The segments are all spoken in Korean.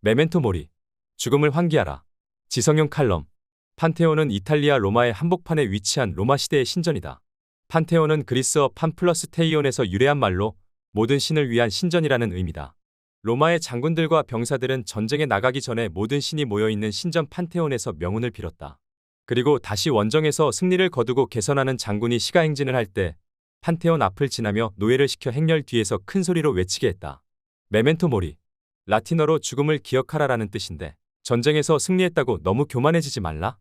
메멘토 모리. 죽음을 환기하라. 지성용 칼럼. 판테온은 이탈리아 로마의 한복판에 위치한 로마 시대의 신전이다. 판테온은 그리스어 판 플러스 테이온에서 유래한 말로 모든 신을 위한 신전이라는 의미다. 로마의 장군들과 병사들은 전쟁에 나가기 전에 모든 신이 모여있는 신전 판테온에서 명운을 빌었다. 그리고 다시 원정에서 승리를 거두고 개선하는 장군이 시가행진을 할 때 판테온 앞을 지나며 노예를 시켜 행렬 뒤에서 큰 소리로 외치게 했다. 메멘토 모리. 라틴어로 죽음을 기억하라라는 뜻인데 전쟁에서 승리했다고 너무 교만해지지 말라.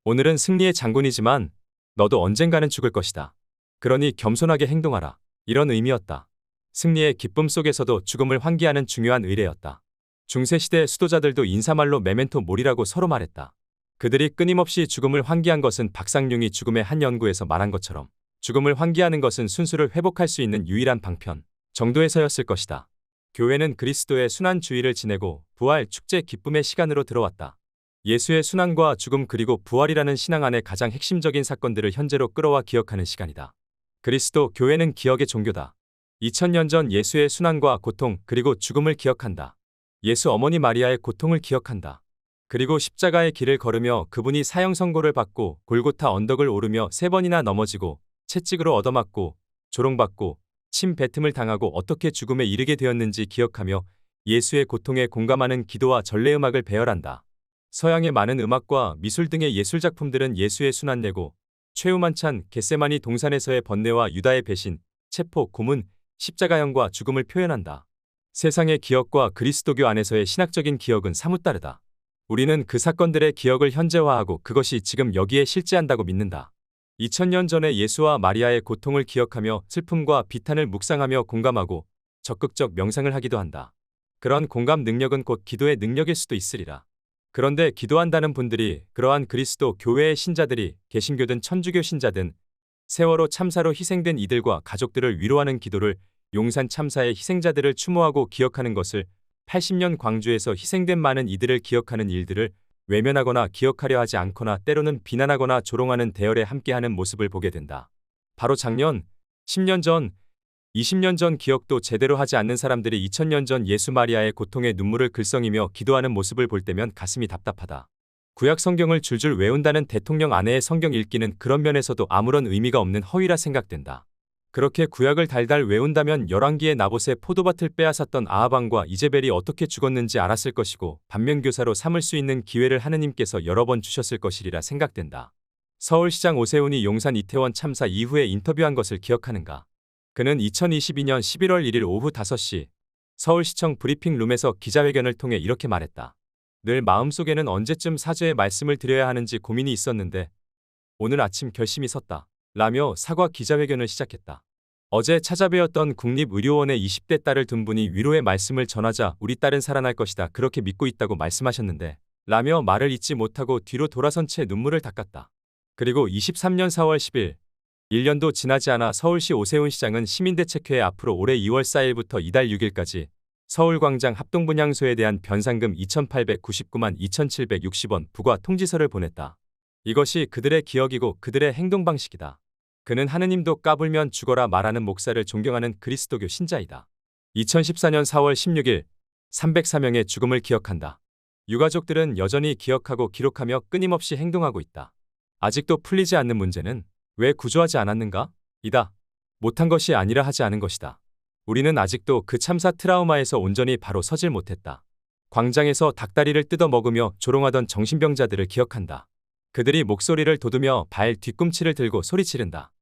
오늘은 승리의 장군이지만 너도 언젠가는 죽을 것이다. 그러니 겸손하게 행동하라. 이런 의미였다. 승리의 기쁨 속에서도 죽음을 환기하는 중요한 의례였다. 중세시대 수도자들도 인사말로 메멘토 모리라고 서로 말했다. 그들이 끊임없이 죽음을 환기한 것은 박상용이 죽음의 한 연구에서 말한 것처럼 죽음을 환기하는 것은 순수를 회복할 수 있는 유일한 방편 정도에서였을 것이다. 교회는 그리스도의 순환주의를 지내고 부활, 축제, 기쁨의 시간으로 들어왔다. 예수의 순환과 죽음 그리고 부활이라는 신앙 안에 가장 핵심적인 사건들을 현재로 끌어와 기억하는 시간이다. 그리스도 교회는 기억의 종교다. 2000년 전 예수의 순환과 고통 그리고 죽음을 기억한다. 예수 어머니 마리아의 고통을 기억한다. 그리고 십자가의 길을 걸으며 그분이 사형 선고를 받고 골고타 언덕을 오르며 3번이나 넘어지고 채찍으로 얻어맞고 조롱받고 침 뱉음을 당하고 어떻게 죽음에 이르게 되었는지 기억하며 예수의 고통에 공감하는 기도와 전래음악을 배열한다. 서양의 많은 음악과 미술 등의 예술작품들은 예수의 순환예고, 최후만찬, 겟세마니 동산에서의 번뇌와 유다의 배신, 체포, 고문, 십자가형과 죽음을 표현한다. 세상의 기억과 그리스도교 안에서의 신학적인 기억은 사뭇 다르다. 우리는 그 사건들의 기억을 현재화하고 그것이 지금 여기에 실제한다고 믿는다. 2000년 전의 예수와 마리아의 고통을 기억하며 슬픔과 비탄을 묵상하며 공감하고 적극적 명상을 하기도 한다. 그런 공감 능력은 곧 기도의 능력일 수도 있으리라. 그런데 기도한다는 분들이 그러한 그리스도 교회의 신자들이 개신교든 천주교 신자든 세월호 참사로 희생된 이들과 가족들을 위로하는 기도를 용산 참사의 희생자들을 추모하고 기억하는 것을 80년 광주에서 희생된 많은 이들을 기억하는 일들을 외면하거나 기억하려 하지 않거나 때로는 비난하거나 조롱하는 대열에 함께하는 모습을 보게 된다. 바로 작년, 10년 전, 20년 전 기억도 제대로 하지 않는 사람들이 2000년 전 예수 마리아의 고통에 눈물을 글썽이며 기도하는 모습을 볼 때면 가슴이 답답하다. 구약 성경을 줄줄 외운다는 대통령 아내의 성경 읽기는 그런 면에서도 아무런 의미가 없는 허위라 생각된다. 그렇게 구약을 달달 외운다면 열왕기의 나봇의 포도밭을 빼앗았던 아하방과 이제벨이 어떻게 죽었는지 알았을 것이고 반면교사로 삼을 수 있는 기회를 하느님께서 여러 번 주셨을 것이리라 생각된다. 서울시장 오세훈이 용산 이태원 참사 이후에 인터뷰한 것을 기억하는가? 그는 2022년 11월 1일 오후 5시 서울시청 브리핑룸에서 기자회견을 통해 이렇게 말했다. 늘 마음속에는 언제쯤 사죄의 말씀을 드려야 하는지 고민이 있었는데 오늘 아침 결심이 섰다. 라며 사과 기자회견을 시작했다. 어제 찾아뵈었던 국립의료원의 20대 딸을 둔 분이 위로의 말씀을 전하자 우리 딸은 살아날 것이다 그렇게 믿고 있다고 말씀하셨는데 라며 말을 잇지 못하고 뒤로 돌아선 채 눈물을 닦았다. 그리고 23년 4월 10일 1년도 지나지 않아 서울시 오세훈 시장은 시민대책회에 앞으로 올해 2월 4일부터 이달 6일까지 서울광장 합동분향소에 대한 변상금 2,899만 2,760원 부과 통지서를 보냈다. 이것이 그들의 기억이고 그들의 행동 방식이다. 그는 하느님도 까불면 죽어라 말하는 목사를 존경하는 그리스도교 신자이다. 2014년 4월 16일 304명의 죽음을 기억한다. 유가족들은 여전히 기억하고 기록하며 끊임없이 행동하고 있다. 아직도 풀리지 않는 문제는 왜 구조하지 않았는가? 이다. 못한 것이 아니라 하지 않은 것이다. 우리는 아직도 그 참사 트라우마에서 온전히 바로 서질 못했다. 광장에서 닭다리를 뜯어 먹으며 조롱하던 정신병자들을 기억한다. 그들이 목소리를 돋우며 발 뒤꿈치를 들고 소리치른다.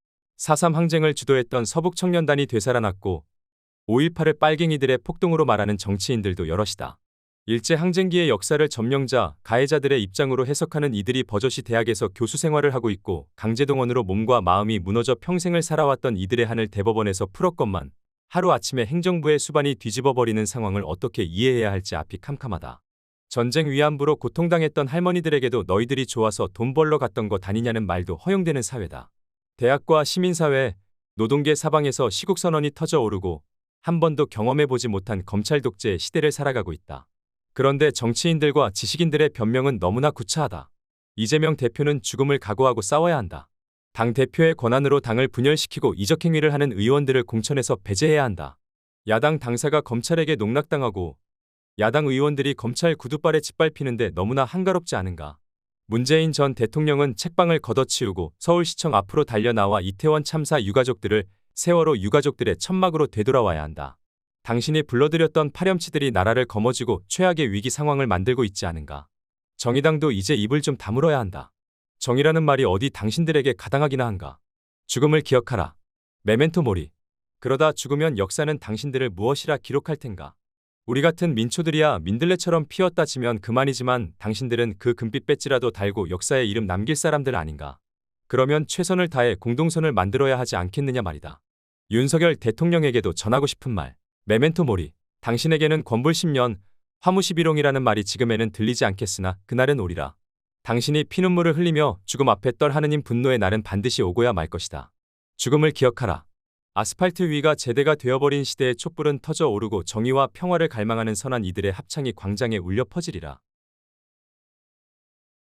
4.3 항쟁을 주도했던 서북청년단이 되살아났고 5.18을 빨갱이들의 폭동으로 말하는 정치인들도 여럿이다. 일제항쟁기의 역사를 점령자, 가해자들의 입장으로 해석하는 이들이 버젓이 대학에서 교수 생활을 하고 있고 강제동원으로 몸과 마음이 무너져 평생을 살아왔던 이들의 한을 대법원에서 풀었건만 하루아침에 행정부의 수반이 뒤집어버리는 상황을 어떻게 이해해야 할지 앞이 캄캄하다. 전쟁 위안부로 고통당했던 할머니들에게도 너희들이 좋아서 돈 벌러 갔던 거 다니냐는 말도 허용되는 사회다. 대학과 시민사회, 노동계 사방에서 시국선언이 터져 오르고 한 번도 경험해보지 못한 검찰 독재의 시대를 살아가고 있다. 그런데 정치인들과 지식인들의 변명은 너무나 구차하다. 이재명 대표는 죽음을 각오하고 싸워야 한다. 당 대표의 권한으로 당을 분열시키고 이적행위를 하는 의원들을 공천에서 배제해야 한다. 야당 당사가 검찰에게 농락당하고 야당 의원들이 검찰 구두발에 짓밟히는데 너무나 한가롭지 않은가. 문재인 전 대통령은 책방을 걷어치우고 서울시청 앞으로 달려나와 이태원 참사 유가족들을 세월호 유가족들의 천막으로 되돌아와야 한다. 당신이 불러들였던 파렴치들이 나라를 거머쥐고 최악의 위기 상황을 만들고 있지 않은가. 정의당도 이제 입을 좀 다물어야 한다. 정의라는 말이 어디 당신들에게 가당하기나 한가. 죽음을 기억하라. 메멘토 모리. 그러다 죽으면 역사는 당신들을 무엇이라 기록할 텐가. 우리 같은 민초들이야 민들레처럼 피었다 지면 그만이지만 당신들은 그 금빛 배지라도 달고 역사에 이름 남길 사람들 아닌가. 그러면 최선을 다해 공동선을 만들어야 하지 않겠느냐 말이다. 윤석열 대통령에게도 전하고 싶은 말. 메멘토 모리. 당신에게는 권불 10년, 화무 11홍이라는 말이 지금에는 들리지 않겠으나 그날은 오리라. 당신이 피눈물을 흘리며 죽음 앞에 떨 하느님 분노의 날은 반드시 오고야 말 것이다. 죽음을 기억하라. 아스팔트 위가 제대가 되어버린 시대의 촛불은 터져 오르고 정의와 평화를 갈망하는 선한 이들의 합창이 광장에 울려 퍼지리라.